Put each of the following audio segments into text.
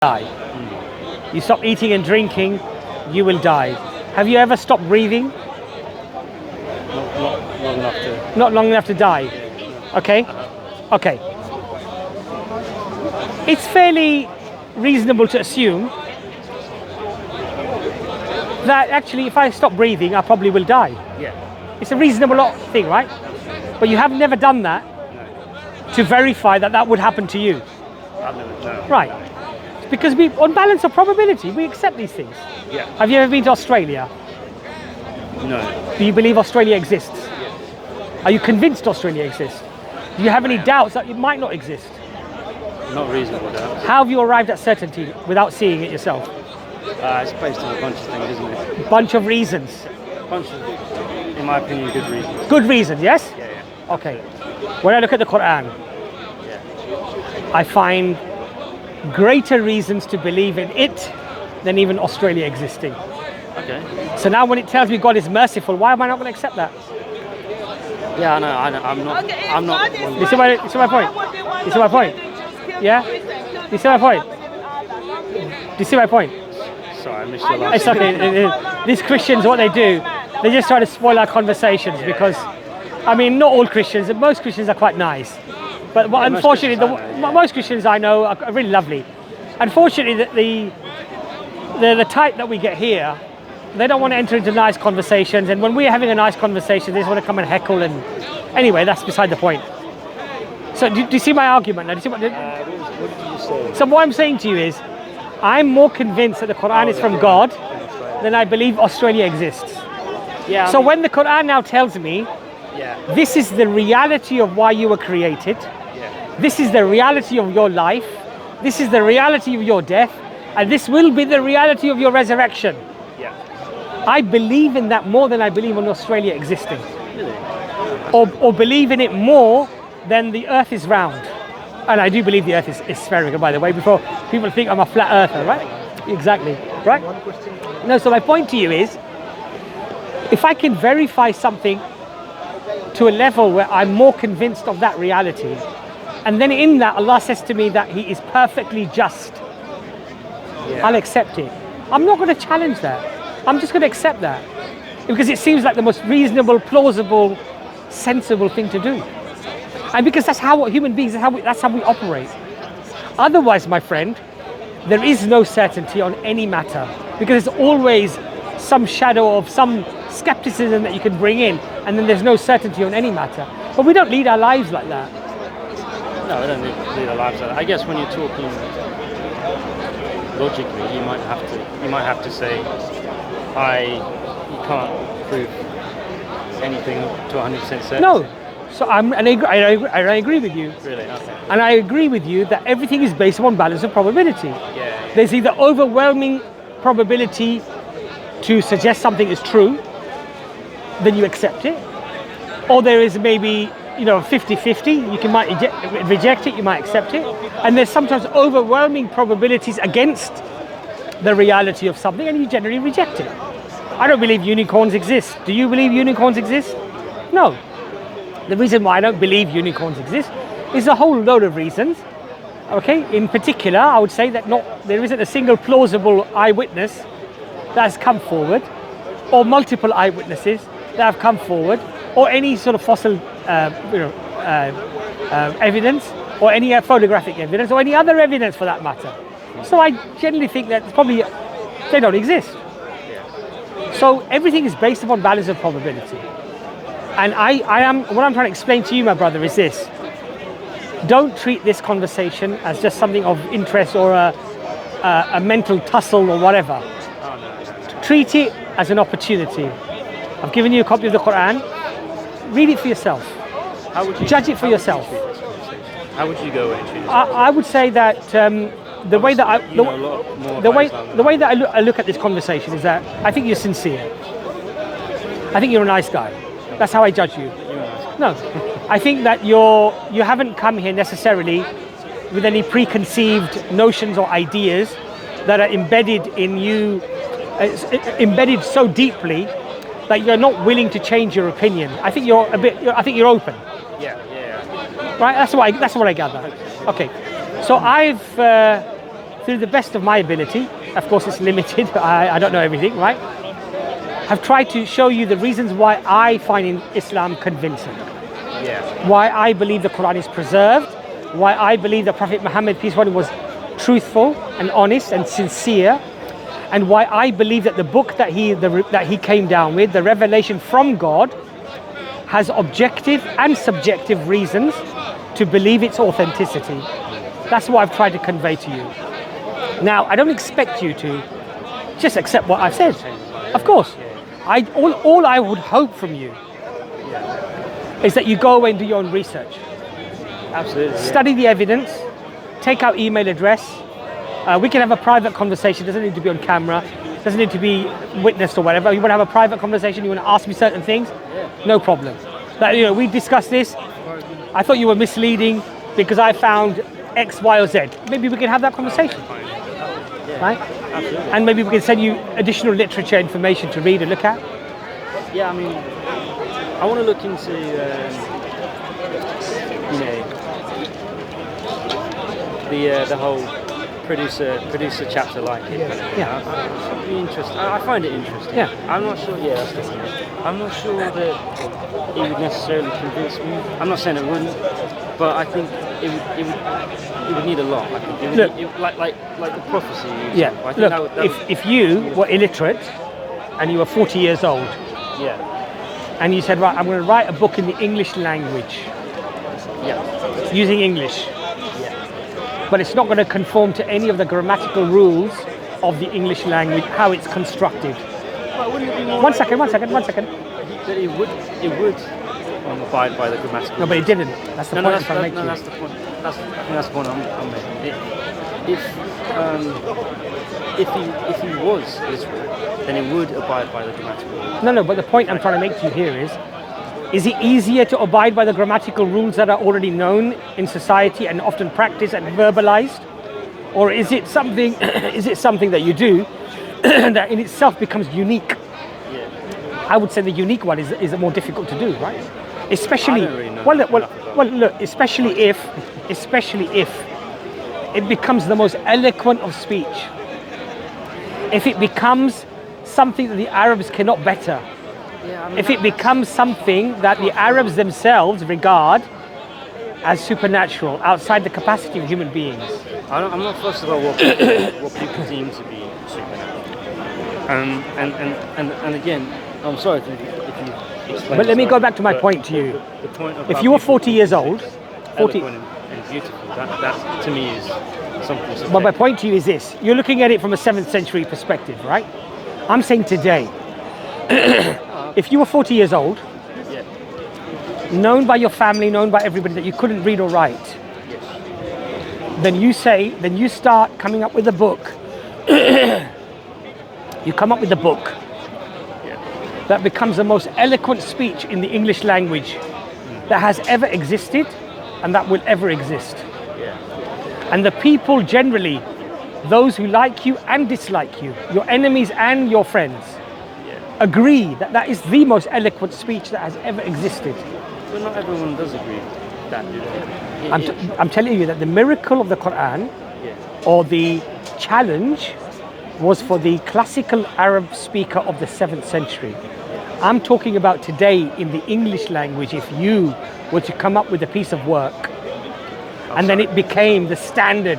die. You stop eating and drinking, you will die. Have you ever stopped breathing? Not long enough to. Not long enough to die. Okay? Okay. It's fairly reasonable to assume that actually if I stop breathing, I probably will die. Yeah. It's a reasonable thing, right? But you have never done that to verify that that would happen to you. I've never. No. Right. Because we, on balance of probability, we accept these things. Yeah. Have you ever been to Australia? No. Do you believe Australia exists? Yes. Are you convinced Australia exists? Do you have any doubts that it might not exist? Not reasonable doubts. How have you arrived at certainty without seeing it yourself? It's based on a bunch of things, isn't it? Bunch of reasons. Bunch of, in my opinion, good reasons. Good reasons, yes? Yeah. Okay. When I look at the Quran, Yeah. I find greater reasons to believe in it than even Australia existing. Okay. So now when it tells me God is merciful, why am I not going to accept that? Yeah, I know. I'm not. I'm not. You see my point? You see my point? Yeah? You see my point? Do you see my point? Sorry, I missed your last. It's okay. These Christians, what they do, they just try to spoil our conversations because, I mean, not all Christians, most Christians are quite nice. But unfortunately, most Christians I know are really lovely. Unfortunately, the type that we get here, they don't want to enter into nice conversations. And when we're having a nice conversation, they just want to come and heckle. And anyway, that's beside the point. So do you see my argument now? Do you see what did you say? So what I'm saying to you is, I'm more convinced that the Quran is from God than I believe Australia exists. Yeah. So when the Quran now tells me, Yeah. this is the reality of why you were created, Yeah. this is the reality of your life, this is the reality of your death, and this will be the reality of your resurrection. Yeah. I believe in that more than I believe in Australia existing. Really? Or believe in it more than the earth is round. And I do believe the earth is spherical, by the way, before people think I'm a flat earther, right? Exactly, right? No, so my point to you is, if I can verify something to a level where I'm more convinced of that reality, and then in that Allah says to me that He is perfectly just, Yeah. I'll accept it. I'm not going to challenge that. I'm just going to accept that because it seems like the most reasonable, plausible, sensible thing to do. And because that's how human beings, that's how we operate. Otherwise, my friend, there is no certainty on any matter because there's always some shadow of some skepticism that you can bring in, and then there's no certainty on any matter. But we don't lead our lives like that. No, we don't lead our lives like that. I guess when you're talking logically, you might have to say, you can't prove anything to 100% certainty. No. So I agree with you. Really? Okay. And I agree with you that everything is based on balance of probability. Yeah. There's either overwhelming probability to suggest something is true, then you accept it. Or there is maybe, 50-50, you might reject it, you might accept it. And there's sometimes overwhelming probabilities against the reality of something, and you generally reject it. I don't believe unicorns exist. Do you believe unicorns exist? No. The reason why I don't believe unicorns exist is a whole load of reasons. Okay, in particular, I would say that there isn't a single plausible eyewitness that has come forward, or multiple eyewitnesses that have come forward, or any sort of fossil, evidence, or any photographic evidence, or any other evidence for that matter. So I generally think that probably they don't exist. So everything is based upon balance of probability. And what I'm trying to explain to you, my brother, is this. Don't treat this conversation as just something of interest or a mental tussle or whatever. Treat it as an opportunity. I've given you a copy of the Quran. Read it for yourself. How would you judge it for yourself? How would you go and treat it? I would say that the way that I look at this conversation is that I think you're sincere. I think you're a nice guy. That's how I judge you. No, I think that you haven't come here necessarily with any preconceived notions or ideas that are embedded in you, embedded so deeply that you're not willing to change your opinion. I think you're open. Yeah. Right? That's what I gather. Okay. So I've to the best of my ability, of course it's limited, I don't know everything, right? I've tried to show you the reasons why I find Islam convincing. Yeah. Why I believe the Quran is preserved, why I believe the Prophet Muhammad, peace be upon him, was truthful and honest and sincere, and why I believe that the book that he came down with, the revelation from God, has objective and subjective reasons to believe its authenticity. That's what I've tried to convey to you. Now, I don't expect you to just accept what I've said. Of course. All I would hope from you is that you go away and do your own research. Absolutely. Study the evidence, take out email address. We can have a private conversation, doesn't need to be on camera, doesn't need to be witnessed or whatever. You want to have a private conversation, you want to ask me certain things, no problem. But, we discussed this. I thought you were misleading because I found X, Y, or Z. Maybe we can have that conversation, right? Absolutely. And maybe we can send you additional literature information to read and look at. Yeah, I mean, I want to look into, the whole producer chapter like it. I'd be interested. I find it interesting. Yeah. I'm not sure. Yeah, that's the thing. I'm not sure that it would necessarily convince me. I'm not saying it wouldn't, but I think it would need a lot. I think it would need, like the prophecy. Yeah. I think Look, if you were illiterate and you were 40 years old, and you said, right, I'm going to write a book in the English language, using English. But it's not going to conform to any of the grammatical rules of the English language, how it's constructed. Well, wouldn't it be more One second. that it would abide by the grammatical No, but it didn't. That's the point I'm trying to make to you. That's the point. I think that's the point I'm making. If he was Israel, then it would abide by the grammatical rules. No, but the point I'm trying to make to you here is it easier to abide by the grammatical rules that are already known in society and often practiced and verbalized? Or is it something that you do that in itself becomes unique? Yeah. I would say the unique one is more difficult to do, right? Especially, I don't really know. well, look, especially if it becomes the most eloquent of speech. If it becomes something that the Arabs cannot better. Yeah, I mean, If it becomes something that the Arabs themselves regard as supernatural, outside the capacity of human beings. I'm not fussed about what people deem to be supernatural. And again, I'm sorry if you explain. But let me go back to my point to you. The point of If you were 40 years old, 40. eloquent and beautiful, that to me is something to But my take. point to you is this: you're looking at it from a 7th century perspective, right? I'm saying today. If you were 40 years old, known by your family, known by everybody that you couldn't read or write, then you start coming up with a book. You come up with a book that becomes the most eloquent speech in the English language that has ever existed and that will ever exist. And the people generally, those who like you and dislike you, your enemies and your friends, agree that that is the most eloquent speech that has ever existed. But not everyone does agree with that, do they? I'm telling you that the miracle of the Quran, or the challenge, was for the classical Arab speaker of the 7th century. I'm talking about today in the English language. If you were to come up with a piece of work and then it became the standard,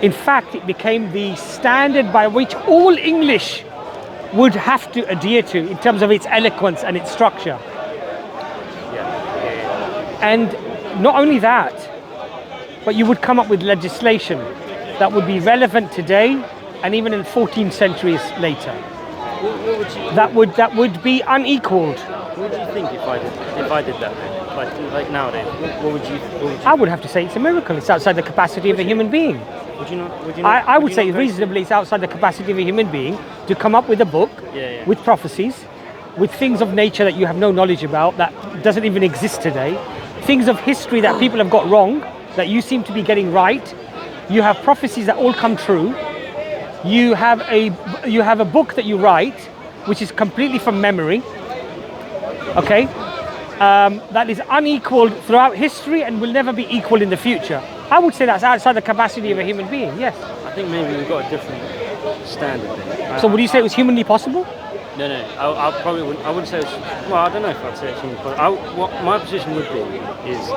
in fact it became the standard by which all English would have to adhere to in terms of its eloquence and its structure. And not only that, but you would come up with legislation that would be relevant today and even in 14 centuries later. That would be unequaled. What would you think if I did that then? Like nowadays, what would you I would have to say it's a miracle. It's outside the capacity of a human being. Would you not? I would say reasonably it's outside the capacity of a human being to come up with a book with prophecies, with things of nature that you have no knowledge about, that doesn't even exist today, things of history that people have got wrong, that you seem to be getting right. You have prophecies that all come true. You have a book that you write, which is completely from memory. Okay, that is unequaled throughout history and will never be equal in the future. I would say that's outside the capacity of a human being. Yes. I think maybe we've got a different standard there. So would you say it was humanly possible? No, I probably wouldn't. I wouldn't say it's. Well, I don't know if I'd say it's humanly possible. What my position would be is,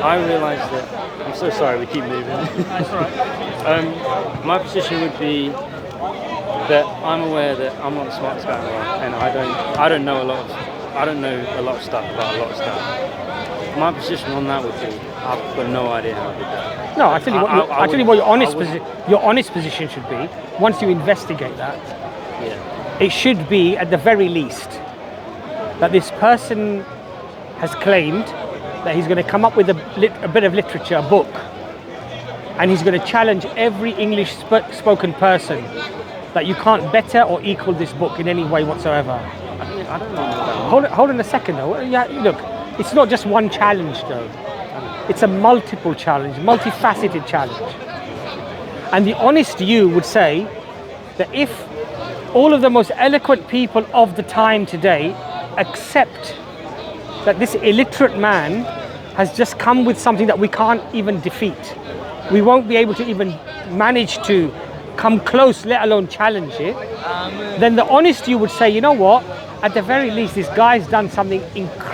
I realise that. I'm so sorry, we keep moving. That's all right. My position would be that I'm aware that I'm not the smartest guy in the world, and I don't know a lot of stuff about a lot of stuff. My position on that would be, I've got no idea how to do that. No, I tell you what your honest position should be. Once you investigate that, Yeah. it should be at the very least that this person has claimed that he's going to come up with a bit of literature, a book, and he's going to challenge every English spoken person that you can't better or equal this book in any way whatsoever. I don't know. Hold on a second though. Yeah, look, it's not just one challenge though. It's a multiple challenge, multifaceted challenge. And the honest you would say that if all of the most eloquent people of the time today accept that this illiterate man has just come with something that we can't even defeat, we won't be able to even manage to come close, let alone challenge it, then the honest you would say, you know what, at the very least this guy's done something incredible.